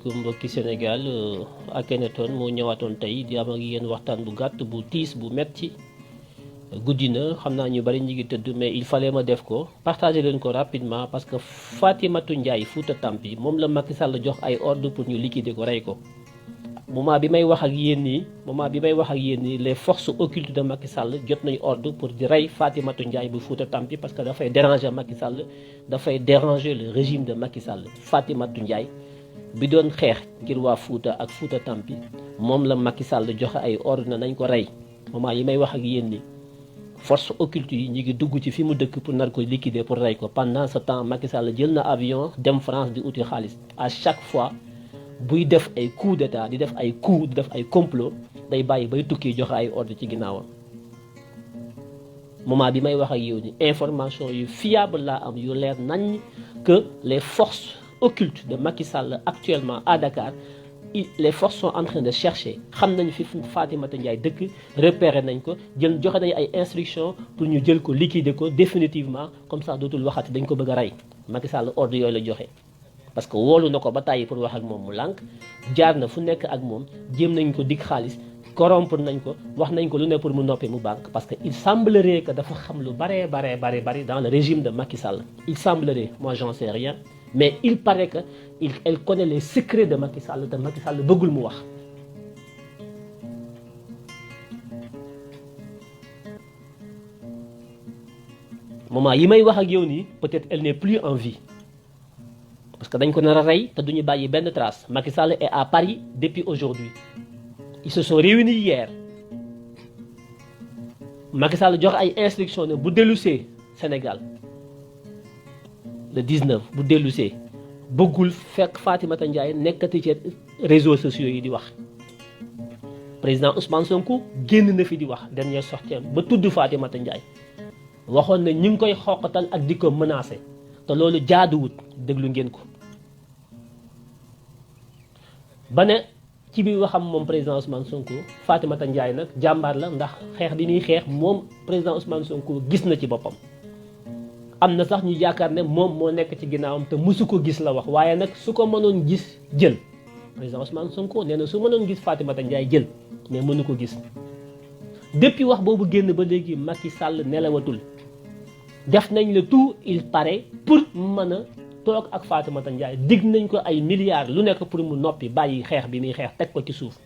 asalaamaaleykum mbokki Sénégal Akhenaton moo ñëwaatoon tey di am ak yéen waxtaan bu gàtt bu tiis bu metti guddi na xam naa ñu bari ñu ngi tëdd mais il fallait ma def ko partager leen ko rapidement parce que Fatimata Ndiaye Fouta Tampi moom la Macky Sall jox ay ordre pour ñu liquider ko rey ko. moment bi may wax ak yéen nii les forces occultes de Macky Sall jot nañu ordre pour di rey Fatimata Ndiaye bu Fouta Tampi parce que dafay déranger Macky Sall dafay déranger le régime de Macky Sall. Fatimata Ndiaye bi doon xeex ngir waa Fouta ak Fouta Tampi moom la Macky Sall joxe ay ordre na nañ ko rey moment yi may wax ak yéen nii forces occultes yi ñu ngi dugg ci fi mu dëkk pour nar ko liquider pour rey ko. Pendant ce temps Macky Sall jël na avion dem France di uti xaalis à chaque fois. buy def ay coup d'état di def ay coup di def ay complot day bàyyi bay tukki joxe ay ordre ci ginnaawam moment bi may wax ak yow ni information yu fiable laa am yu leer nañ que les forces occultes de Macky Sall actuellement à Dakar les forces sont en train de chercher xam nañ fi Fatimata Ndiaye dëkk repéré nañ ko jël joxe nañ ay instructions pour ñu jël ko liquider ko définitivement comme ça dootul waxati dañ ko bëgg a rey Macky Sall ordre yooyu la joxe. parce que woolu na ko ba tàyyi pour wax ak moom mu lànk jaar na fu nekk ak moom jéem nañ ko dig xaalis corrompre nañ ko wax nañ ko lu ne pour mu noppi mu banque parce que il semblerait que dafa xam lu bare dans le régime de Macky Sall. Il semblerait, moi j'en sais rien, mais il paraît que elle connaît les secrets de Macky Sall te Macky Sall bëggul mu wax. moment yi may wax ak yow nii peut-être elle n'est plus en vie. Parce que dañ ko nar a rey te duñu bàyyi benn trace. Macky Sall est à Paris depuis aujourd'hui. Ils se sont réunis hier. Macky Sall jox ay instructions ne bu dellusee Sénégal le 19 bu dellusee bëggul fekk Fatimata Ndiaye nekkati ci réseaux sociaux yi di wax. Président Ousmane Sonko génn na fi di wax dernière sortie ba tudd Fatimata Ndiaye waxoon na ñu ngi koy xoqatal ak di ko menacer te loolu jaaduwut déglu ngeen ko. ba ne ci biir waxam moom président Ousmane Sonko Fatimata Ndiaye nag jàmbaar la ndax xeex bi muy xeex moom président Ousmane Sonko gis na ci boppam. am na sax ñu yaakaar ne moom moo nekk ci ginnaawam te mosu ko gis la wax waaye nag su ko mënoon gis jël président Ousmane Sonko nee na su mënoon gis Fatimata Ndiaye jël mais mënu ko gis. depuis wax boobu génn ba léegi Macky Sall nelawatul def nañ le tout il paraît pour mën a toog ak Fatimata Ndiaye dig nañ ko ay milliards lu nekk pour mu noppi bàyyi xeex bi muy xeex teg ko ci suuf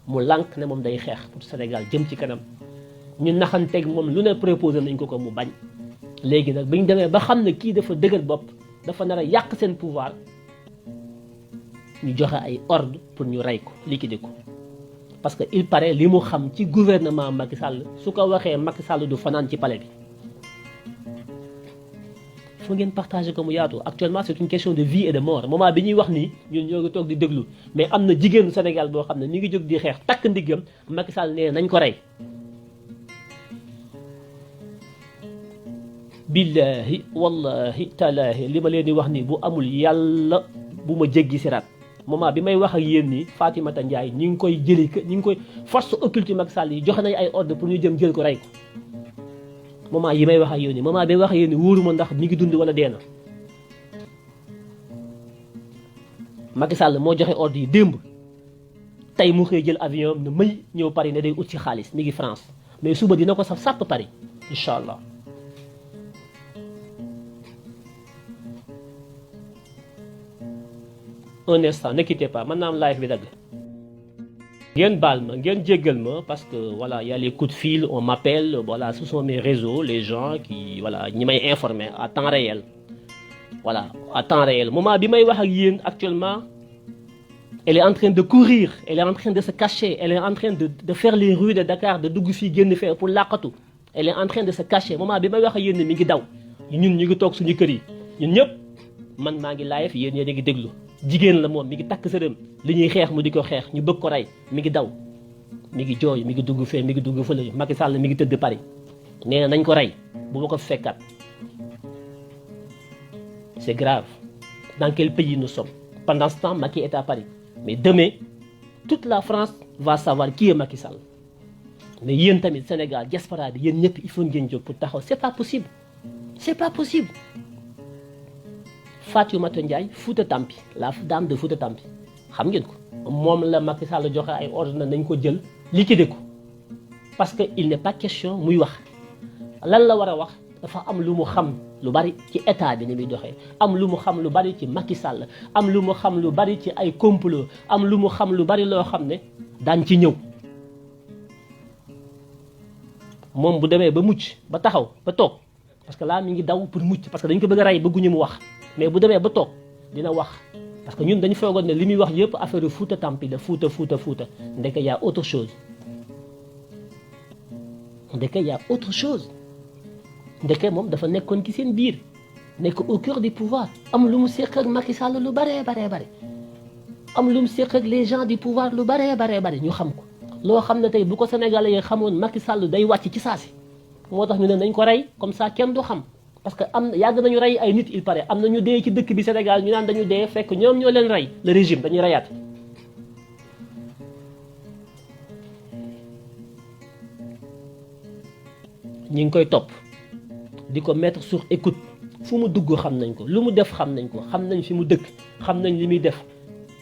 mu lànk ne moom day xeex pour Sénégal jëm ci kanam ñu naxanteeg moom lu ne proposé nañ ko mu bañ. léegi nag bi ñu demee ba xam ne kii dafa dëgër bopp dafa nar a yàq seen pouvoir ñu joxe ay ordre pour ñu rey ko liquider ko parce que il paraît li mu xam ci gouvernement Macky Sall su ko waxee Macky Sall du fanaan ci palais bi. fu ngeen partagé ko mu yaatu actuellement c'est une question de vie et de mort moment bi ñuy wax nii ñun ñoo ngi toog di déglu mais am na jigéenu Sénégal boo xam ne mi ngi jóg di xeex takk ndiggam Macky Sall nee nañ ko rey. billahi wallahi talaahi li ma leen di wax nii bu amul yàlla bu ma jéggi siraat moment bi may wax ak yéen nii Fatimata Ndiaye ñi ngi koy jëli ñi ngi koy force occulte Macky Sall yi joxe nañ ay ordre pour ñu jëm jël ko rey ko. moment yi may wax ak yéen nii moment bi wax ak yéen nii wóoruma ndax mi ngi dund wala dee na. Macky Sall moo joxe ordre yi démb tey mu xëy jël avion ne may ñëw Paris ne day ut ci xaalis mi ngi France mais suba dina ko saf sàpp Paris incha allah. Un instant ne quittez pas maintenant live bi dagg. ngeen baal ma ngeen jéggal ma parce que voilà y a les coups de fil on m'appelle voilà ce sont mes réseaux les gens qui voilà ñi may informer à temps réel voilà à temps réel moment bi may wax ak yéen actuellement elle est en train de courir elle est en train de se cacher elle est en train de faire les rues de Dakar de dugg fii génn fee pour làqatu elle est en train de se cacher moment bi may wax ak yéen mi ngi daw ñun ñu ngi toog suñu kër yi ñun ñëpp man maa ngi live yéen yéen a ngi déglu. jigéen la moom mi ngi takk sërëm li ñuy xeex mu di ko xeex ñu bëgg ko rey mi ngi daw mi ngi jooy mi ngi dugg fee mi ngi dugg fële Macky Sall mi ngi tëdd Paris nee na nañ ko rey bu ma ko fekkat. C'est grave. Dans quel pays nous sommes? Pendant ce temps Macky est à Paris mais demain toute la France va savoir qui est Macky Sall mais yéen tamit Sénégal diaspora bi yéen ñëpp il faut ngeen jóg pour taxaw c'est pas possible c'est pas possible. Fatimata Ndiaye Fouta Tampi la dame de Fouta Tampi xam ngeen ko moom la Macky Sall joxe ay ordre nañ ko jël liquider ko parce que il n'est pas question muy wax lan la war a wax dafa am lu mu xam lu bari ci état bi ni muy doxee am lu mu xam lu bari ci Macky Sall am lu mu xam lu bari ci ay complot am lu mu xam lu bari loo xam ne daan ci ñëw moom bu demee ba mucc ba taxaw ba toog parce que là mi ngi daw pour mucc parce que dañ ko bëgg a rey bëgguñu mu wax mais bu demee ba toog dina wax parce que ñun dañu foogoon ne li muy wax yëpp affaire yu Fouta Tampi la Fouta ndeke y a autre chose ndeke y a autre chose ndeke moom dafa nekkoon ci seen biir nekk au cœur du pouvoir am lu mu seq ak Macky Sall lu bare am lu mu seq ak les gens du pouvoir lu bare ñu xam ko loo xam ne tey bu ko Sénégalais yi xamoon Macky Sall day wàcc ci saasi moo tax ñu ne nañ ko rey comme ça kenn du xam parce que am yàgg nañu rey ay nit il paraît am na ñu dee ci dëkk bi Sénégal ñu naan dañu dee fekk ñoom ñoo leen rey le régime dañuy reyaat ñi ngi koy topp di ko mettre sur écoute fu mu dugg xam nañ ko lu mu def xam nañ ko xam nañ fi mu dëkk xam nañ li muy def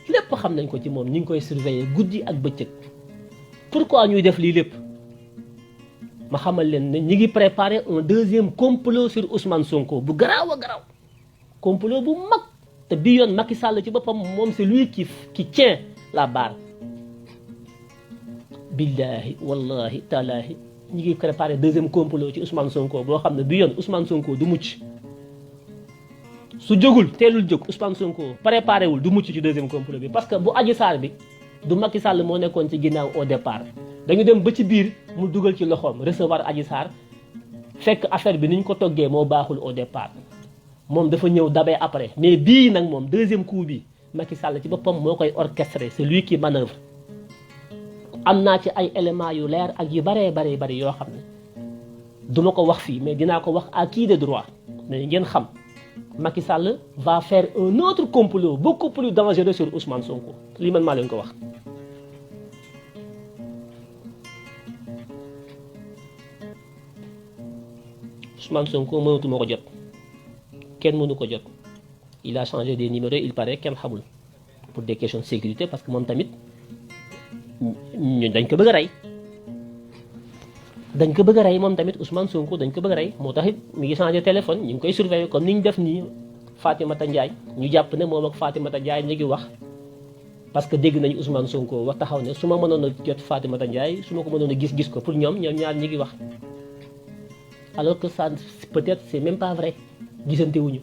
lépp xam nañ ko ci moom ñi ngi koy surveiller guddi ak bëccëg pourquoi ñuy def lii lépp ma xamal leen ne ñi ngi préparer un deuxième complot sur Ousmane Sonko bu garaaw a garaaw complot bu mag te bii yoon Macky Sall ci boppam moom c'est lui qui tient la barre billahi wallahi taalahi ñi ngi préparer deuxième complot ci Ousmane Sonko boo xam ne bii yoon Ousmane Sonko du mucc su jógul teelul jóg Ousmane Sonko préparé wul du mucc ci deuxième complot bi parce que bu Adji Sarr bi du Macky Sall moo nekkoon ci ginnaaw au départ dañu dem ba ci biir mu dugal ci loxoom recevoir Adji Sarr fekk affaire bi ni ñu ko toggee moo baaxul au départ moom dafa ñëw dabee après mais bii nag moom deuxième coup bi Macky Sall ci boppam moo koy orchestré c'est lui qui manœuvre am naa ci ay éléments yu leer ak yu bari yoo xam ne duma ko wax fii mais dinaa ko wax à qui de droit mais ngeen xam Macky Sall va faire un autre complot beaucoup plus dangereux sur Ousmane Sonko lii man maa leen ko wax. Ousmane Sonko mënatuma ko jot kenn mënu ko jot il a changé des numéros il paraît kenn xamul pour des questions de sécurité parce que moom tamit ñun dañ ko bëgg a rey. dañ ko bëgg a rey moom tamit Ousmane Sonko dañ ko bëgg a rey moo tax it mi ngi changé téléphone ñu ngi koy surveiller comme ni ñu def nii Fatimata Ndiaye ñu jàpp ne moom ak Fatimata Ndiaye ñu ngi wax parce que dégg nañu Ousmane Sonko wax taxaw ne su ma mënoon a jot Fatimata Ndiaye su ma ko mënoon a gis ko pour ñoom ñaar ñi ngi wax alors que ça peut-être c'est même pas vrai gisante wuñu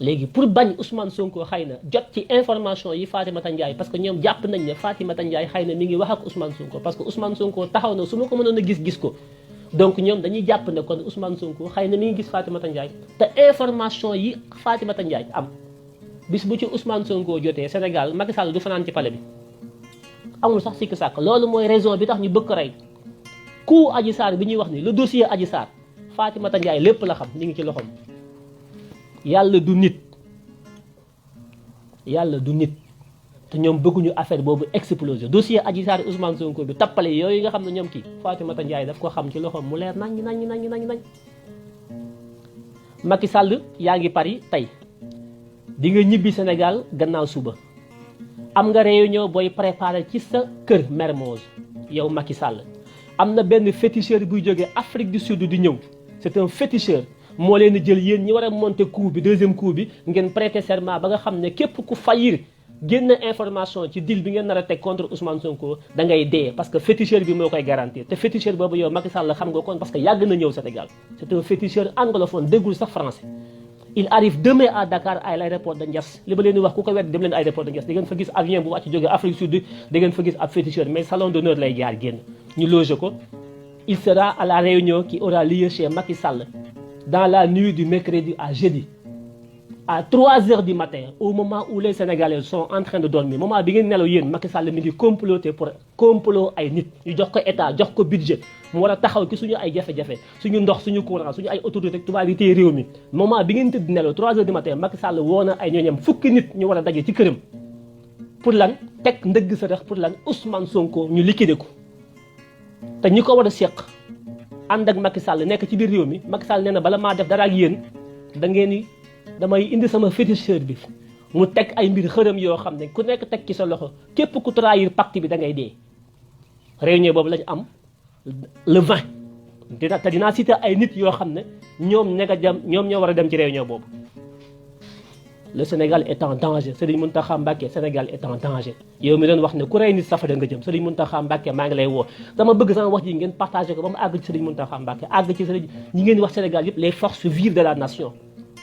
léegi pour bañ Ousmane Sonko xëy na jot ci information yi Fatimata Ndiaye parce que ñoom jàpp nañ ne Fatimata Ndiaye xëy na mi ngi wax ak Ousmane Sonko parce que Ousmane Sonko taxaw na su ma ko mënoon a gis ko donc ñoom dañuy jàpp ne kon Ousmane Sonko xëy na mi ngi gis Fatimata Ndiaye te information yi Fatimata Ndiaye am bis bu ci Ousmane Sonko jotee Sénégal Macky Sall du fanaan ci palais bi amul sax sikk sàkk loolu mooy raison bi tax ñu bëgg ko rey ku Adji Sarr bi ñuy wax ni le dossier Adji Sarr Fatimata Ndiaye lépp la xam ni ngi ci loxoom. yàlla du nit te ñoom bëgguñu affaire boobu exploser dossier Adji Sarr Ousmane Sonko bi tappale yooyu nga xam ne ñoom kii Fatimata Ndiaye daf ko xam ci loxoom mu leer nañ Macky Sall yaa ngi Paris tey di nga ñibbi Sénégal gannaaw suba am nga réunion booy préparer ci sa kër Mermoz yow Macky Sall am na benn féticheur buy jógee Afrique du Sud di ñëw c'est un féticheur moo leen di jël yéen ñi war a monter coup bi deuxième coup bi ngeen prêter serment ba nga xam ne képp ku faillir génn information ci deal bi ngeen nar a teg contre Ousmane Sonko da ngay dee parce que féticheur bi moo koy garantir te féticheur boobu yow Macky Sall xam nga kon parce que yàgg na ñëw Sénégal c'est un féticheur anglophone déggul sax français il arrive demain à Dakar à l'aéroport de Ndiass li ba leen di wax ku ko wet dem leen aéroport de Ndiass da ngeen fa gis avion bu wàcc jógee Afrique Sud da ngeen fa gis ab féticheur mais salon d'honneur lay jaar génn ñu loger ko il sera à la réunion qui aura lieu chez Macky Sall dans la nuit du mercredi à jeudi à 3h du matin au moment où les Sénégalais sont en train de dormir moment bi ngeen nelaw yéen Macky Sall mi ngi comploter pour complot ay nit ñu jox ko état jox ko budget mu war a taxaw ci suñu ay jafe-jafe suñu ndox suñu courant suñu ay autorité tubaab yi tey réew mi moment bi ngeen tëdd nelaw 3h du matin Macky Sall woo na ay ñooñam fukki nit ñu war a daje ci këram pour lan teg ndëgg sa rex pour lan Ousmane Sonko ñu liquider ko te ñi ko war a seq ànd ak Macky Sall nekk ci biir réew mi Macky Sall nee na bala maa def dara ak yéen damay indi sama féticheur bi mu teg ay mbir xërëm yoo xam ne ku nekk teg ci sa loxo képp ku trahir pacte bi da ngay dee réunion boobu lañ am le 20 dinaa citer ay nit yoo xam ne ñoom ñoo war a dem ci réunion boobu. Le Sénégal est en danger Serigne Mountakha Mbacké Sénégal est en danger yow mi doon wax ne ku rey nit safara nga jëm Serigne Mountakha Mbacké maa ngi lay woo dama bëgg sama wax ji ngeen partagé ko ba mu àgg ci Serigne Mountakha Mbacké àgg ci Serigne ñi ngeen di wax Sénégal yëpp les forces vives de la nation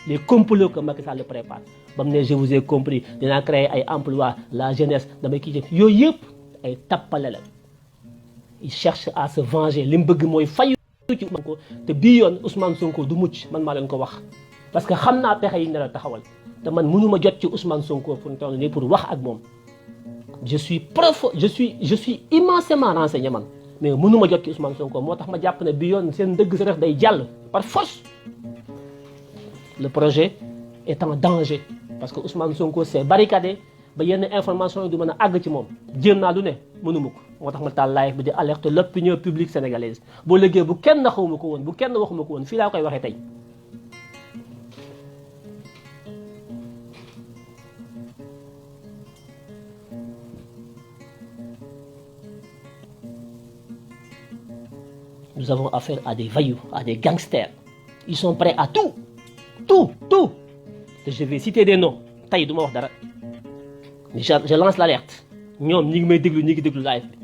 les complots que Macky Sall prépare ba mu ne je vous ai compris dinaa créer ay emplois la jeunesse damay kii jëf yooyu yëpp ay tappale la il cherche à se venger li mu bëgg mooy fayu ci Ousmane Sonko te bii yoon Ousmane Sonko du mucc man maa leen ko wax parce que xam naa pexe yi ne la taxawal te man mënuma jot ci Ousmane Sonko pour toll nii pour wax ak moom je suis immensément renseigné man mais mënuma jot ci Ousmane Sonko moo tax ma jàpp ne bi yoon seen dëgg sa def day jàll par force le projet est en danger parce que Ousmane Sonko s'est barricadé ba yenn information yi du mën a àgg ci moom jéem naa lu ne mënuma ko moo tax ma taal live bi di alerte l'opinion publique sénégalaise boo léegi bu kenn xawma ko woon bu kenn waxuma ko woon fii laa koy waxee tey nous avons affaire à des vailloux, à des gangsters. Ils sont prêts à tout. Tout. Et je vais citer des noms. Taï, du ma wax dara. Je lance l'alerte. Ñoom ñi ngi may déglu ñi ngi déglu live bi.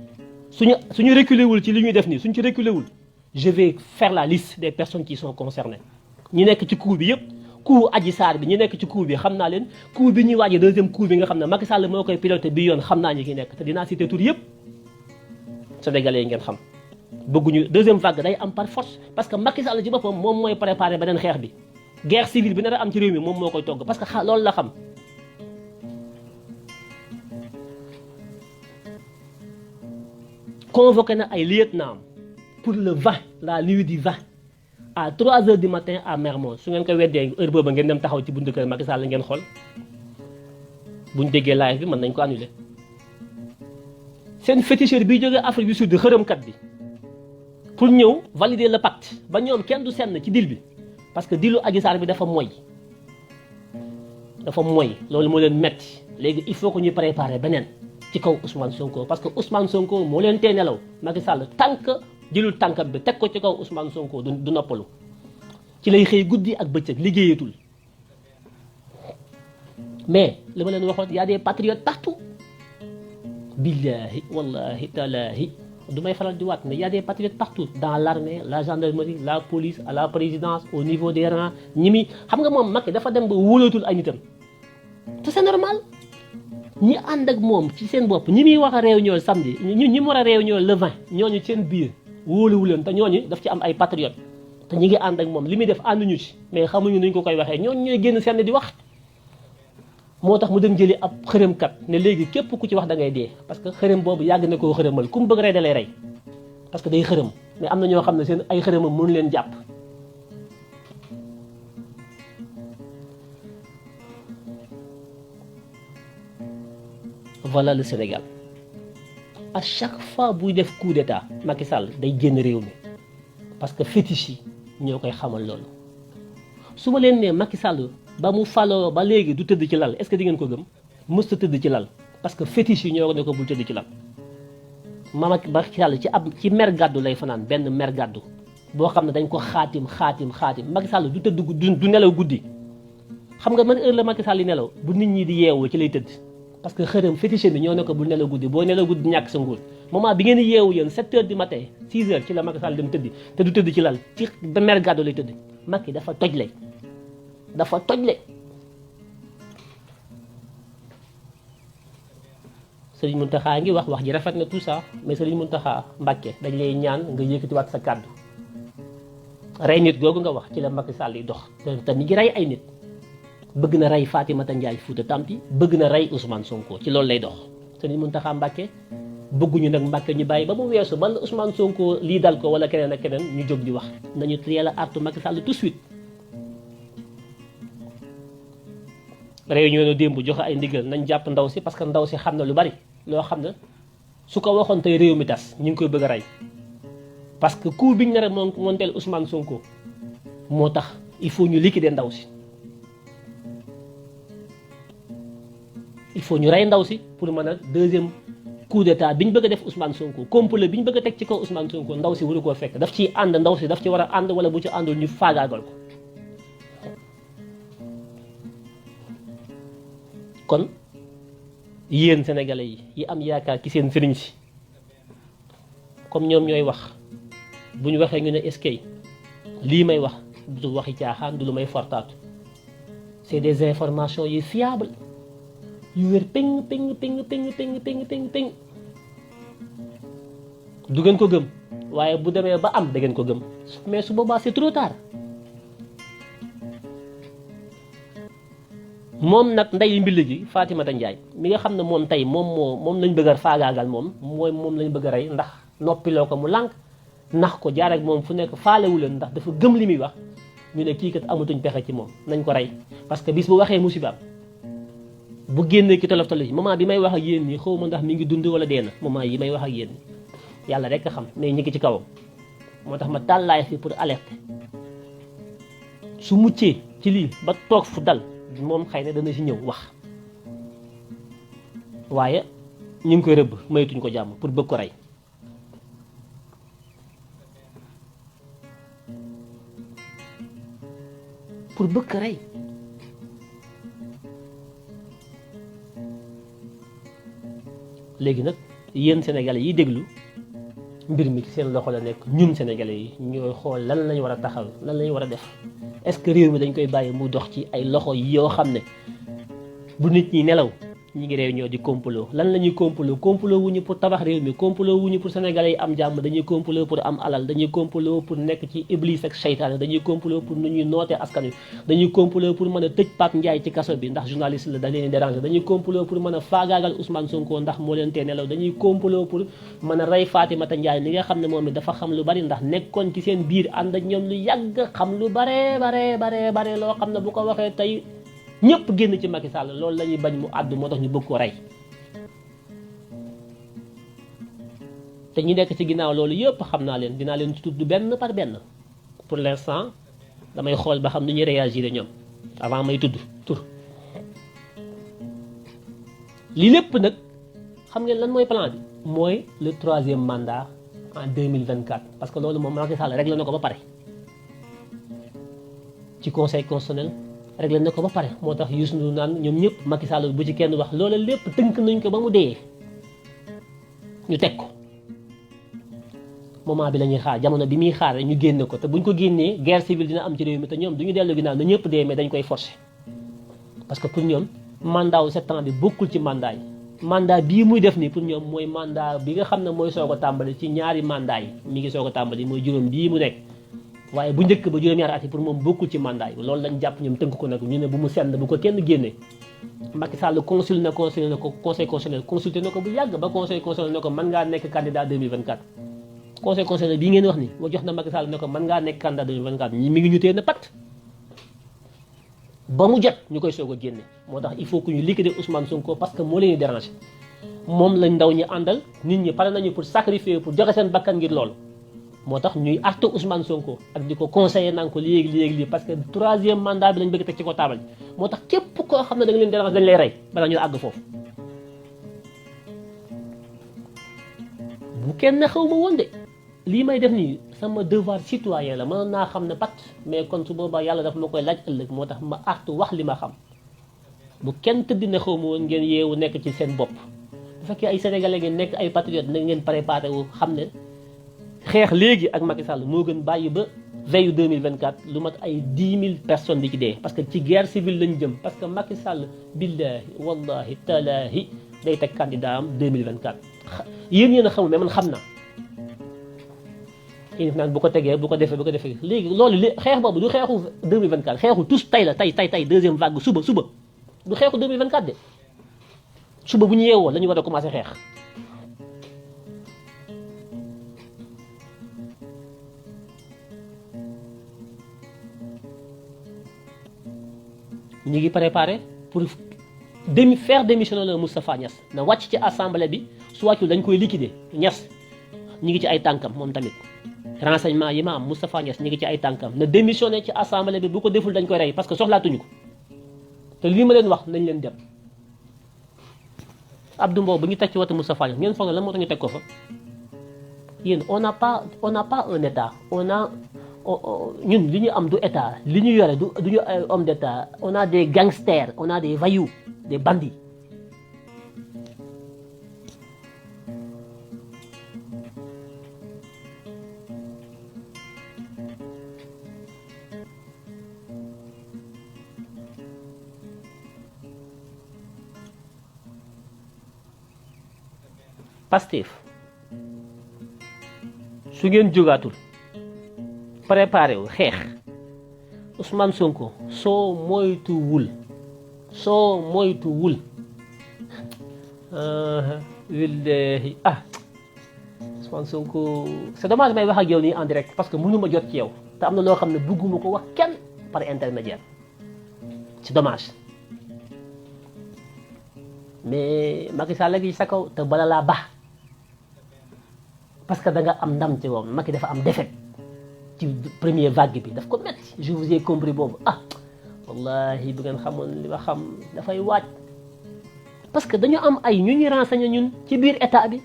Suñu reculé wul ci li ñuy def nii suñu ci reculé wul je vais faire la liste des personnes qui sont concernées. ñi nekk ci coup bi yëpp coup Adji Sarr bi ñi nekk ci coup bi xam naa leen coup bi ñuy waaj deuxième coup bi nga xam ne Macky Sall moo koy piloté bi yoon xam naa ñi ki nekk te dinaa citer tur yëpp sénégalais yi ngeen xam. bëgguñu deuxième vague day am par force parce que Macky Sall ci boppam moom mooy préparé beneen xeex bi guerre civile bi nar a am ci réew mi moom moo koy togg parce que loolu la xam. convoqué na ay lieutenant pour le 20 la nuit du 20 à 3h du matin à Mermoz su ngeen ko weddee heure booba ngeen dem taxaw ci buntu kër Macky Sall ngeen xool buñ déggee live bi mën nañ ko annuler. seen féticheur bi jógee Afrique du Sud xërëmkat bi. pour ñëw valider le pacte ba ñoom kenn du senn ci deal bi parce que dealu Adji Sarr bi dafa moy loolu moo leen metti léegi il faut que ñuy préparer beneen ci kaw Ousmane Sonko parce que Ousmane Sonko moo leen tee nelaw Macky Sall tànk jëlul tànkam bi teg ko ci kaw Ousmane Sonko du noppalu ci lay xëy guddi ak bëccëg liggéeyatul mais li ma leen waxoon y a des patriotes partout billahi wallahi talahi du may faral di waat mais y a des patriotes partout dans l'armée la gendarmerie la police à la présidence au niveau des rangs ñi mi xam nga moom Macky dafa dem ba wóolatul ay nitam te c'est normal ñi ànd ak moom ci seen bopp ñi muy wax a réunion samedi ñi mu war a réunion le 20 ñooñu seen biir wóoluwu leen te ñooñu daf ci am ay patriotes te ñi ngi ànd ak moom li muy def ànduñu ci mais xamuñu nuñ ko koy waxee ñooñu ñooy génn seen di wax moo tax mu dem jëli ab xërëmkat ne léegi képp ku ci wax da ngay dee parce que xërëm boobu yàgg na koo xërëmal ku mu bëgg rey da lay rey parce que day xërëm mais am na ñoo xam ne seen ay xërëmam mënu leen jàpp. Voilà le Sénégal à chaque fois buy def coup d'état Macky Sall day génn réew mi parce que fétiche yi ñoo koy xamal loolu su ma leen nee Macky Sall ba mu faloo ba léegi du tëdd ci lal est-ce que di ngeen ko gëm mësta tëdd ci lal parce que fétiche yi ñoo ne ko bul tëdd ci lal Macky Sall ci mer gàddu lay fanaan benn mer gàddu boo xam ne dañ ko xaatim Macky Sall du tëdd du nelaw guddi xam nga man heure la Macky Sall yi nelaw bu nit ñi di yeewu ci lay tëdd parce que xërëm fétiche bi ñoo ne ko bul nelaw guddi boo nelaw guddi ñàkk sa nguur moment bi ngeen di yeewu yéen 7h du matin 6h ci la Macky Sall dem tëddi te du tëdd ci lal ci ba mer gàddu lay tëdd Macky dafa tojle Serigne Mountakha ngi wax ji rafet na tout ça mais Serigne Mountakha Mbacké dañ lay ñaan nga yëkkatiwaat sa kàddu rey nit googu nga wax ci la Macky Sall yi dox te mi ngi rey ay nit bëgg na rey Fatimata Ndiaye Fouta Tampi bëgg na rey Ousmane Sonko ci loolu lay dox Serigne Mountakha Mbacké bëgguñu nag Mbacké ñu bàyyi ba mu weesu ba Ousmane Sonko lii dal ko wala keneen ak keneen ñu jóg di wax nañu teel a artu Macky Sall tout de suite. réunion na démb joxe ay ndigal nañ jàpp ndaw si parce que ndaw si xam na lu bari loo xam ne su ko waxoon tey réew mi tas ñu ngi koy bëgg a rey parce que coup biñ nar a monteel Ousmane Sonko moo tax il faut ñu liquider ndaw si il faut ñu rey ndaw si pour mën a deuxième coup d'état bi ñu bëgg a def Ousmane Sonko complot bi ñu bëgg a teg ci kaw Ousmane Sonko ndaw si waru koo fekk daf ciy ànd ndaw si daf ci war a ànd wala bu ci àndul ñu faagaagal ko. kon yéen sénégalais yi am yaakaar ci seen sëriñ si comme ñoom ñooy wax bu ñu waxee ñu ne eskay lii may wax du waxi caaxaan du lu may fortaatu c'est des informations yu fiables yu wér peng peng peng peng peng peng peng peng du ngeen ko gëm waaye bu demee ba am da ngeen ko gëm mais su boobaa c'est trop tard. moom nag nday mbill ji Fatimata Ndiaye mi nga xam ne moom tey moom lañ bëgg a faagaagal moom lañ bëgg a rey ndax noppiloo ko mu lànk nax ko jaar ak moom fu nekk faalewu leen ndax dafa gëm li muy wax ñu ne kii kat amatuñ pexe ci moom nañ ko rey parce que bis bu waxee musibaam bu génnee ki tolof tolof yi moment bi may wax ak yéen nii xaw ma ndax mi ngi dund wala dee na moment yi may wax ak yéen nii yàlla rek a xam mais ñu ngi ci kawam moo tax ma tàllaay fi pour alerter su muccee ci lii ba toog fu dal moom xëy na dana ci ñëw wax waaye ñu ngi koy rëbb maytuñ ko jàmm pour bëgg ko rey pour bëgg ko rey léegi nag yéen sénégalais yi déglu mbir mi ci seen loxo la nekk ñun sénégalais yi ñooy xool lan lañ war a taxaw lan lañ war a def est-ce que réew mi dañ koy bàyyi mu dox ci ay loxo yoo xam ne bu nit ñi nelaw ñi ngi réunion di complot lan la ñuy complot wuñu pour tabax réew mi complot wuñu pour sénégalais yi am jàmm dañuy complot pour am alal dañuy complot pour nekk ci iblis ak seytaane dañuy complot pour nu ñuy nootee askan wi dañuy complot pour mën a tëj Pape Ndiaye ci kaso bi ndax journaliste la da leen déranger dañuy complot pour mën a faagaagal Ousmane Sonko ndax moo leen tee nelaw dañuy complot pour mën a rey Fatimata Ndiaye mi nga xam ne moom it dafa xam lu bari ndax nekkoon ci seen biir ànd ak ñoom lu yàgg xam lu bare loo xam ne bu ko waxee tey ñëpp génn ci Macky Sall loolu la ñuy bañ mu àddu moo tax ñu bëgg ko rey te ñi nekk ci ginnaaw loolu yëpp xam naa leen dinaa leen tudd benn par benn pour l'instant damay xool ba xam nu ñuy réagir ñoom avant may tudd tur li lépp nag xam ngeen lan mooy plan bi mooy le 3e mandat en 2024 parce que loolu moom Macky Sall réglé na ko ba pare ci conseil constitutionnel réglé na ko ba pare moo tax Youssou Ndour naan ñoom ñëpp Macky Sall bu ci kenn wax loola lépp tënk nañ ko ba mu dee ñu teg ko moment bi la ñuy xaar jamono bi muy xaar ñu génne ko te buñ ko génnee guerre civile dina am ci réew mi te ñoom du ñu dellu ginnaaw na ñëpp dee mais dañ koy forcer parce que pour ñoom mandat wu 7 ans bi bokkul ci mandat yi mandat bii muy def nii pour ñoom mooy mandat bi nga xam ne mooy soog a tàmbali ci ñaari mandat yi mi ngi soog a tàmbali mooy juróom bii mu nekk waaye bu njëkk ba juróom-ñaari at yi pour moom bokkul ci mandat yi loolu lañ jàpp ñoom tënk ko nag ñu ne bu mu senn bu ko kenn génnee Macky Sall consulté na ko conseil constitutionnel consulté na ko bu yàgg ba conseil constitutionnel ne ko mën ngaa nekk candidat 2024 conseil constitutionnel bii ngeen wax ni moo jox na Macky Sall ne ko mën ngaa nekk candidat 2024 mi ngi ñu téye na pat ba mu jot ñu koy soog a génne moo tax il faut que ñu liquider Ousmane Sonko parce que moo leen di déranger moom lañ ndaw ñi àndal nit ñi pare nañu pour sacrifier pour joxe seen bakkan ngir loolu moo tax ñuy artu Ousmane Sonko ak di ko conseiller naan ko léegi parce que 3e mandat bi lañ bëgg teg ci ko taabal moo tax képp koo xam ne da nga leen déranger dañ lay rey bala ñu àgg foofu bu kenn xaw ma woon de lii may def nii sama devoir citoyen la mënoon naa xam ne pat mais kon su boobaa yàlla daf ma koy laaj ëllëg moo tax ma artu wax li ma xam bu kenn tëdd ne xaw ma woon ngeen yeewu nekk ci seen bopp bu fekkee ay sénégalais ngeen nekk ay patriotes na ngeen préparé wu xam ne xeex léegi ak Macky Sall moo gën bàyyi ba veille 2024 lu mat ay 10 000 personnes di ci dee parce que ci guerre civile lañ jëm parce que Macky Sall billahi wallahi talaahi day teg candidat am 2024 yéen a xamul mais man xam naa yéen naan bu ko tegee bu ko defee léegi loolu xeex boobu du xeexu 2024 xeexu tous tey la tey 2e vague suba du xeexu 2024 de suba bu ñu yeewoo la ñu war a commencé xeex ñu ngi préparé pour faire démissionner le Moustapha Niass na wàcc ci assemblée bi su wàccul dañ koy liquider Niass ñu ngi ci ay tànkam moom tamit renseignement yi ma am Moustapha Niass ñu ngi ci ay tànkam na démissionné ci assemblée bi bu ko deful dañ koy rey parce que soxlaatuñu ko te lii ma leen wax nañ leen dem Abdou Mbow bu ñu teg ci wetu Moustapha Niasse ngeen foog ne lan moo tax ñu teg ko fa yéen on n'a pas un état ñun li ñu am du état li ñu yore du ñu ay homme d'état on a des gangsters on a des voyous des bandits. Pastef su ngeen jógaatul préparé wu xeex Ousmane Sonko soo moytuwul willahi Ousmane Sonko c'est dommage may wax ak yow nii en direct parce que mënuma jot ci yow te am na loo xam ne bëgguma ko wax kenn par intermédiaire c'est dommage mais Macky Sall gi sa kaw te bala laa baax parce que da nga am ndam ci moom Macky dafa am défaite ci première vague bi daf ko metti je vous ai compris boobu wallahi bu ngeen xamoon li ma xam dafay waaj parce que dañu am ay ñu ñuy renseigner ñun ci biir état bi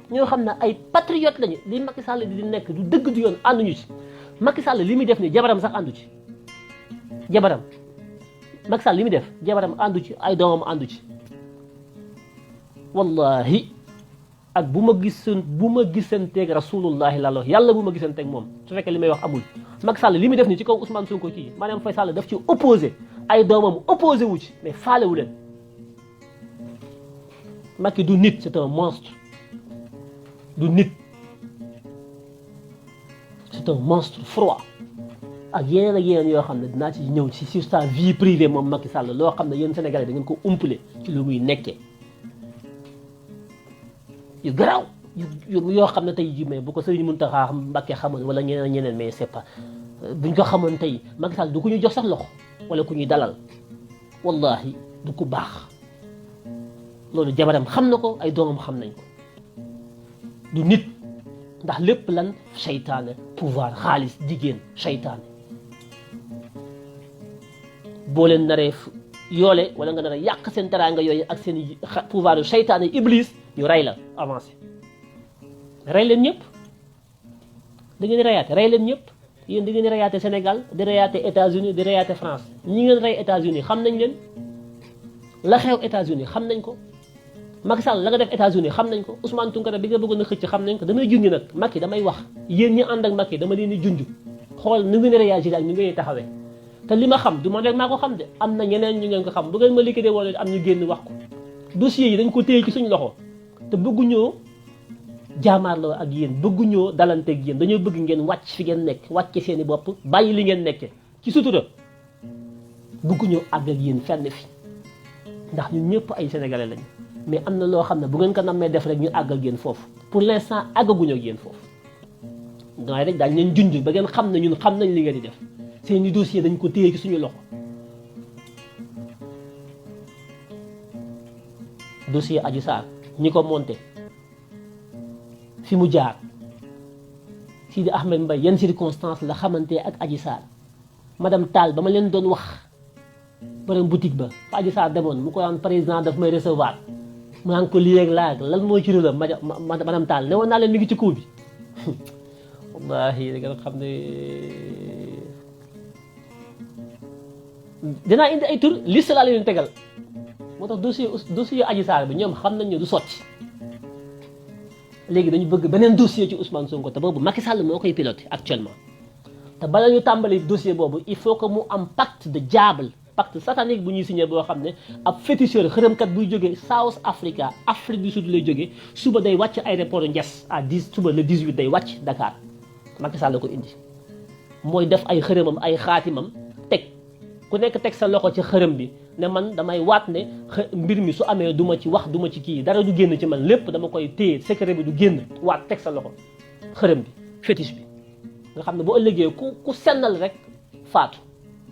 ñoo xam ne ay patriote lañu li Macky Sall di nekk du dëgg du yoon ànduñu ci Macky Sall li muy def ni jabaram sax àndu ci jabaram Macky Sall li muy def jabaram àndu ci ay doomam àndu ci wallahi ak bu ma gisanteeg rasulullahi la yàlla bu ma gisanteeg moom su fekkee li may wax amul Macky Sall li muy def ni ci kaw Ousmane Sonko ci Marième Faye Sall daf ci opposé ay doomam opposé wu ci mais faalewu leen Macky du nit c'est un monstre du nit c'est un monstre froid ak yeneen yoo xam ne dinaa ci ñëw ci sur sa vie privée moom Macky Sall loo xam ne yéen Sénégalais da ngeen ko umpale ci lu muy nekkee yu garaaw yoo xam ne tey jii mais bu ko Serigne Mountakha Mbacké xamoon wala ñeneen mais c'est pas buñ ko xamoon tey Macky Sall du ko ñuy jox sax loxo wala ku ñuy dalal wallahi du ko baax loolu jabaram xam na ko ay doomam xam nañ ko du nit ndax lépp lan seytaane pouvoir xaalis jigéen seytaane boo leen naree yoole wala nga nar a yàq seen teraanga yooyu ak seen pouvoir yu seytaane iblis ñu rey la avancé rey leen ñëpp da ngeen di reyaate rey leen ñëpp yéen da ngeen di reyaate Sénégal di reyaate États-Unis di reyaate France ñi ngeen rey États-Unis xam nañ leen la xew États-Unis xam nañ ko Macky Sall la nga def États-Unis xam nañ ko Ousmane Tounkara bi nga bëggoon a xëcc xam nañ ko damay junj nag Macky damay wax yéen ñi ànd ak Macky dama leen di junj xool ni ngeen réagir ak ni ngeen taxawee te li ma xam du ma rek maa ko xam de am na ñeneen ñu ngeen ko xam bu ngeen ma liquidé wala am ñu génn wax ko dossiers yi dañ ko téye ci suñu loxo te bëgguñoo jaamaarloo ak yéen bëgguñoo dalanteeg yéen dañoo bëgg ngeen wàcc fi ngeen nekk wàcce seeni bopp bàyyi li ngeen nekke ci sutura bëgguñoo àgg ak yéen fenn fi ndax ñun ñëpp ay sénégalais lañu mais am na loo xam ne bu ngeen ko nammee def rek ñu àgg ak yéen foofu pour l'instant àggaguñu ak yéen foofu waaye rek daañu leen junj ba ngeen xam ne ñun xam nañ li ngeen di def seeni dossier dañ ko téye ci suñu loxo dossier Adji Sarr ñi ko monté fi mu jaar Sidi Ahmed Mbaye yan circonstance la xamante ak Adji Sarr madame Tall ba ma leen doon wax borom boutique ba fa Adji Sarr demoon mu ko daan président daf may recevoir mu naan ko lii ak laa lan moo ci rëla madame Tall ne woon naa leen mi ngi ci coup bi wallahi da nga xam ne dinaa indi ay tur liste laa leen tegal moo tax dossier Adji Sarr bi ñoom xam nañ ne du sotti léegi dañu bëgg beneen dossier ci Ousmane Sonko te boobu Macky Sall moo koy piloté actuellement te bala ñu tàmbali dossier boobu il faut que mu am pacte de diable pacte satanique bu ñuy signé boo xam ne ab féticheur xërëmkat buy jógee South Africa Afrique du Sud lay jógee suba day wàcc aéroport Ndiass à 10 suba le 18 day wàcc Dakar Macky Sall la ko indi mooy def ay xërëmam ay xaatimam teg ku nekk teg sa loxo ci xërëm bi ne man damay waat ne mbir mi su amee du ma ci wax du ma ci kii dara du génn ci man lépp dama koy téye secret bi du génn waat teg sa loxo xërëm bi fétiche bi nga xam ne bu ëllëgee ku sennal rek faatu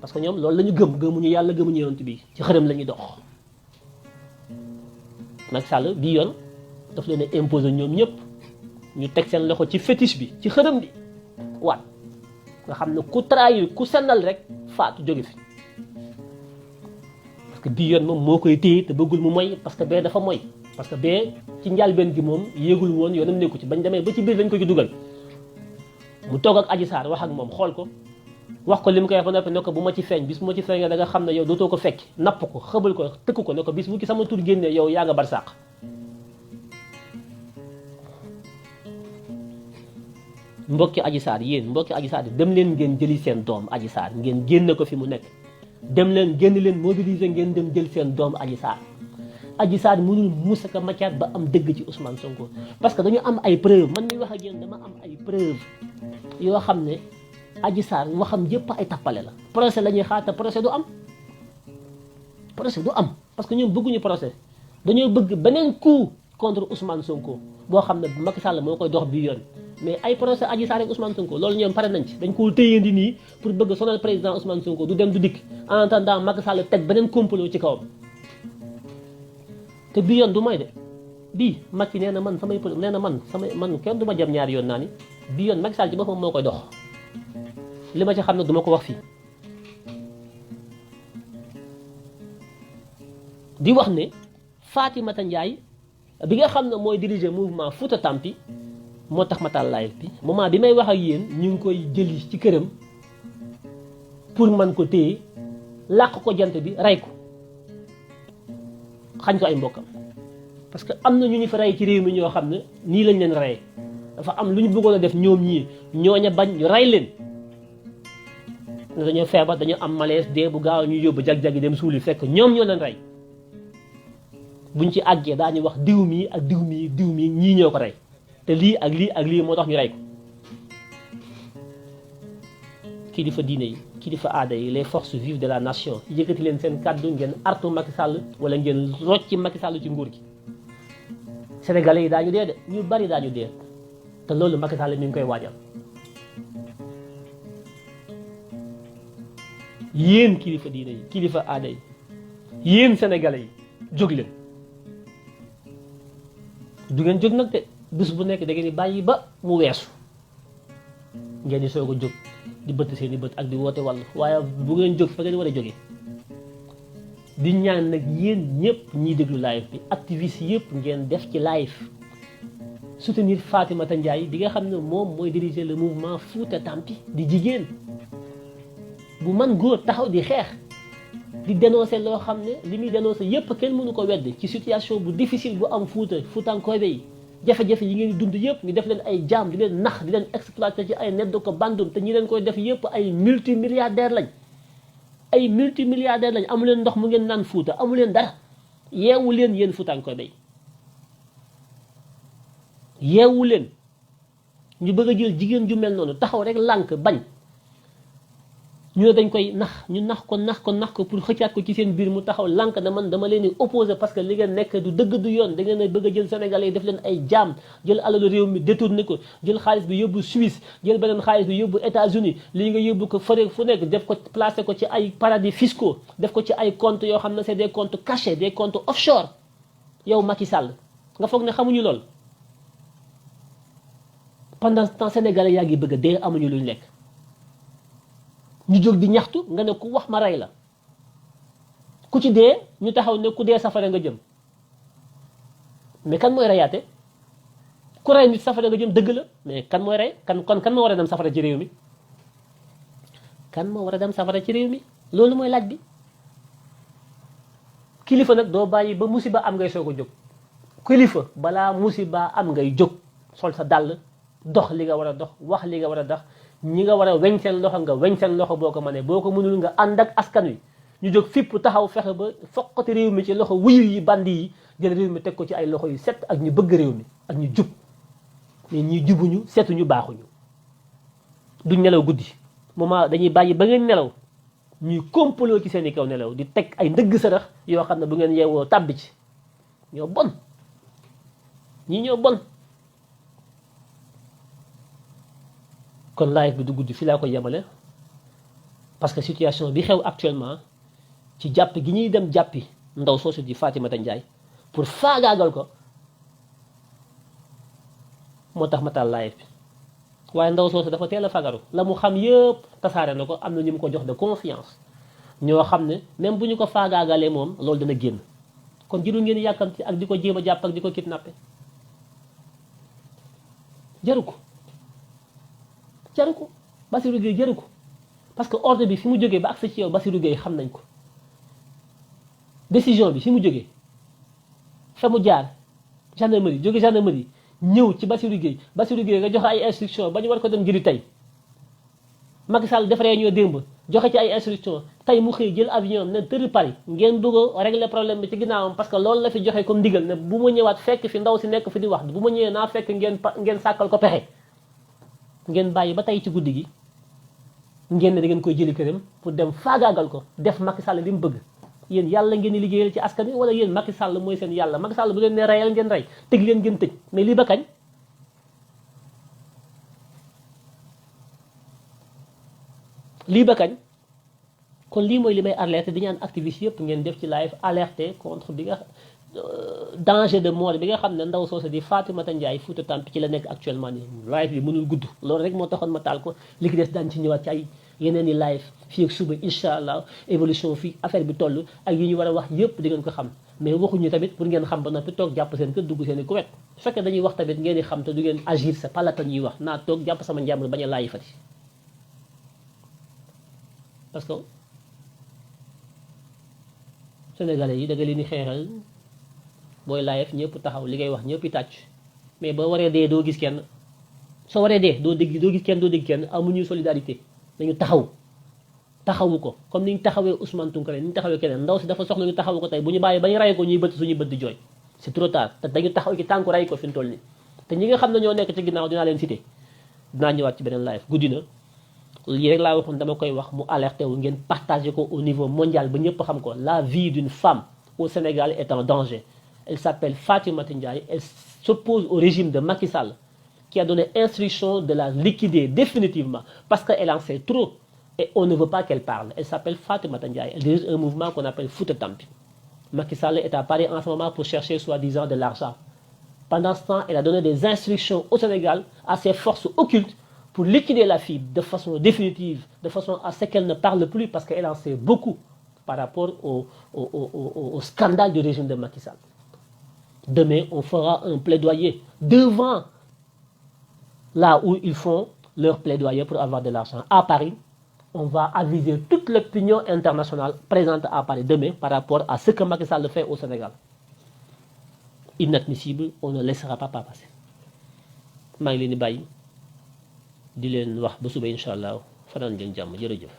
parce que ñoom loolu la ñu gëmuñu yàlla gëmuñu yonent bi ci xërëm la ñuy dox Macky Sall bii yoon daf leen a imposer ñoom ñëpp ñu teg seen loxo ci fétiche bi ci xërëm bi waat nga xam ne ku trahir ku sennal rek faatu jóge fi parce que bii yoon moom moo koy téye te bëggul mu moy parce que bee dafa moy parce que bee ci njàlbeen gi moom yéegul woon yoonam nekku ci bañ demee ba ci biir dañ ko ci dugal mu toog ak Adji Sarr wax ak moom xool ko wax ko li mu koy wax ba noppi ne ko bu ma ci feeñ bis bu ma ci feeñee da nga xam ne yow dootoo ko fekk napp ko xëbal ko tëkk ko ne ko bis bu ci sama tur génnee yow yaa nga barsàq mbokki Adji Sarr yéen mbokki Adji Sarr dem leen ngeen jëli seen doom Adji Sarr ngeen génne ko fi mu nekk dem leen génn leen mobiliser ngeen dem jël seen doom Adji Sarr Adji Sarr mënul musaka macaat ba am dëgg ci Ousmane Sonko parce que dañu am ay preuve man mi wax ak yéen dama am ay preuve yoo xam ne Adji Sarr waxam yëpp ay tappale la procès la ñuy xaar te procès du am parce que ñoom bëgguñu procès dañoo bëgg beneen coup contre Ousmane Sonko boo xam ne Macky Sall moo koy dox bi yoon mais ay procès Adji Sarr ak Ousmane Sonko loolu ñoom pare nañ ci dañ koo téyendi nii pour bëgg sonal président Ousmane Sonko du dem du dikk en attendant Macky Sall teg beneen complot ci kawam te bii yoon du may de bii Macky nee na man samay nee na man kenn du ma jam ñaari yoon naa ni bii yoon Macky Sall ci boppam moo koy dox li ma ci xam ne duma ko wax fii di wax ne Fatimata Ndiaye bi nga xam ne mooy diriger mouvement Fouta Tampi moo tax ma taal live bi moment bi may wax ak yéen ñu ngi koy jëli ci këram pour man ko téye làq ko jant bi rey ko xañ ko ay mbokkam parce que am na ñu ñu fi rey ci réew mi ñoo xam ne nii lañ leen reyee dafa am lu ñu bëggoon a def ñoom ñii ñooña bañ ñu rey leen ne dañoo feebar dañoo am malaise dee bu gaaw ñu yóbbu jag-jag yi dem suuli fekk ñoom ñoo leen rey buñ ci àggee daañu wax diw mii ak diw mii ñii ñoo ko rey te lii ak lii ak lii moo tax ñu rey ko kilifa diine yi kilifa aada yi les forces vives de la nation yëkkati leen seen kàddu ngeen artu Macky Sall wala ngeen rocci Macky Sall ci nguur gi sénégalais yi daañu dee de ñu bari daañu dee te loolu Macky Sall mi ngi koy waajal yéen kilifa diine yi kilifa aada yi yéen sénégalais yi jóg leen du ngeen jóg nag de bés bu nekk da ngeen di bàyyi ba mu weesu ngeen di soog a jóg di bëtt seen i bët ak di woote wàll waaye bu ngeen jóg fa ngeen war a jógee di ñaan nag yéen ñëpp ñiy déglu live bi activiste yëpp ngeen def ci live soutenir Fatimata Ndiaye bi nga xam ne moom mooy diriger le mouvement Fouta Tampi di jigéen bu man góor taxaw di xeex di dénoncer loo xam ne li muy dénoncer yëpp kenn mënu ko wedd ci situation bu difficile bu am Fuutankoobe yi jafe-jafe yi ngeen di dund yëpp ñu def leen ay jaam di leen nax di leen exploiter ci ay net ko bandum te ñi leen koy def yëpp ay multimilliardaires lañ amu leen ndox mu ngeen naan Fuuta amu leen dara yeewu leen yéen Fuutankoobe yi yeewu leen ñu bëgg a jël jigéen ju mel noonu taxaw rek lànk bañ ñu ne dañ koy nax ñu nax ko pour xëccaat ko ci seen biir mu taxaw lànk na man dama leen di opposé parce que li ngeen nekk du dëgg du yoon da ngeen a bëgg a jël Sénégalais yi def leen ay jaam jël alalu réew mi détourné ko jël xaalis bi yóbbu Suisse jël beneen xaalis bi yóbbu États-Unis lii nga yóbbu ko fëre fu nekk def ko placé ko ci ay paradis fiscaux def ko ci ay comptes yoo xam ne c'est des comptes cachés des comptes offshore yow Macky Sall nga foog ne xamuñu lool pendant ce temps Sénégalais yaa ngi bëgg a dee amuñu luñ lekk ñu jóg di ñaxtu nga ne ku wax ma rey la ku ci dee ñu taxaw ne ku dee safara nga jëm mais kan mooy reyaate ku rey nit safara nga jëm dëgg la mais kan mooy rey kan moo war a dem safara ci réew mi kan moo war a dem safara ci réew mi loolu mooy laaj bi kilifa nag doo bàyyi ba musiba am ngay soog a jóg kilifa balaa musiba am ngay jóg sol sa dàll dox li nga war a dox wax li nga war a dox ñi nga war a weñ seen loxo nga weñ seen loxo boo ko mënee boo ko mënul nga ànd ak askan wi ñu jóg fipp taxaw fexe ba foqati réew mi ci loxo wuyu yi bandi yi jël réew mi teg ko ci ay loxo yu set ak ñu bëgg réew mi ak ñu jub mais ñi jubuñu setuñu baaxuñu duñ nelaw guddi moment dañuy bàyyi ba ngeen nelaw ñuy complot ci seen i kaw nelaw di teg ay ndëgg sërëx yoo xam ne bu ngeen yeewoo tàbbi ci ñoo bon ñii ñoo bon kon live bi du guddi fii laa ko yemale parce que situation bi xew actuellement ci jàpp gi ñuy dem jàppi ndaw soosu di Fatimata Ndiaye pour faagaagal ko moo tax ma taal live bi waaye ndaw soosu dafa teel a fagaru la mu xam yëpp tasaare na ko am na ñu mu ko jox de confiance ñoo xam ne même bu ñu ko faagaagalee moom loolu dana génn kon jërul ngeen yàkkamti ak di ko jéem a jàpp ak di ko kidnappé jaru ko Bassirou Gueye jaru ko parce que ordre bi fi mu jógee ba accès ci yow Bassirou Gueye xam nañ ko décision bi fi mu jógee fa mu jaar gendarmerie jóge gendarmerie ñëw ci Bassirou Gueye nga joxe ay instruction ba ñu war ko dem jëli tey Macky Sall def réunion démb joxe ci ay instruction tey mu xëy jël avion ne tëri Paris ngeen dugg régler problème bi ci ginnaawam parce que loolu la fi joxe comme ndigal ne bu ma ñëwaat fekk fi ndaw si nekk fi di wax bu ma ñëwee naa fekk ngeen sàkkal ko pexe ngeen bàyyi ba tey ci guddi gi ngeen ne da ngeen koy jëli këram pour dem faagaagal ko def Macky Sall li mu bëgg yéen yàlla ngeen di liggéeyal ci askan wi wala yéen Macky Sall mooy seen yàlla Macky Sall bu leen ne reyal ngeen rey tëj leen ngeen tëj mais lii ba kañ kon lii mooy li may alerté di ñaan activiste yëpp ngeen def ci live alerté contre bi nga danger de mort bi nga xam ne ndaw soosu di Fatoumata Ndiaye Fouta Tampi ci la nekk actuellement nii live bi mënul gudd loolu rek moo taxoon ma taal ko li ki des daan ci ñëwaat ci ay yeneen i live fii ak suba incha allah évolution fii affaire bi toll ak yi ñu war a wax yëpp di ngeen ko xam mais waxuñu tamit pour ngeen xam ba noppi toog jàpp seen kër dugg seen i kuwet su fekkee dañuy wax tamit ngeen di xam te du ngeen agir c'est pas la peine ñuy wax naa toog jàpp sama njàmbur bañ a laayi fati parce que sénégalais yi da nga leen di xeexal booy live ñëpp taxaw li ngay wax ñëpp i tàcc mais boo waree dee doo gis kenn soo waree dee doo gis kenn amuñu solidarité dañu taxawu ko comme ni ñu taxawee Ousmane Tounkara ni ñu taxawee keneen ndaw si dafa soxla ñu taxawu ko tey bu ñu bàyyi ba ñu rey ko ñuy bët suñuy bët di jooy c'est trop tard te dañu taxaw ci tànku rey ko fi mu toll nii te ñi nga xam ne ñoo nekk ci ginnaaw dinaa leen cité dinaa ñëwaat ci beneen live guddi na lii rek laa waxoon dama koy wax mu alerté wu ngeen partagé ko au niveau mondial ba ñëpp xam ko la vie d'une femme au Sénégal est en danger. Elle s'appelle Fatoumata Ndiaye, elle s'oppose au régime de Macky Sall qui a donné instruction de la liquider définitivement parce qu'elle en sait trop et on ne veut pas qu'elle parle. Elle s'appelle Fatoumata Ndiaye, elle dirige un mouvement qu'on appelle Fouta Tampi. Macky Sall est à Paris en ce moment pour chercher soi-disant de l'argent. Pendant ce temps, elle a donné des instructions au Sénégal à ses forces occultes pour liquider la fille de façon définitive, de façon à ce qu'elle ne parle plus parce qu'elle en sait beaucoup par rapport au scandale du régime de Macky Sall. Demain, on fera un plaidoyer devant là où ils font leur plaidoyer pour avoir de l'argent. À Paris, on va aviser toute l'opinion internationale présente à Paris demain par rapport à ce que Macky Sall fait au Sénégal. Inadmissible, on ne laissera pas passer. maa ngi leen di bàyyi di leen wax ba suba incha allah fanaan ngeen jàmm jërëjëf.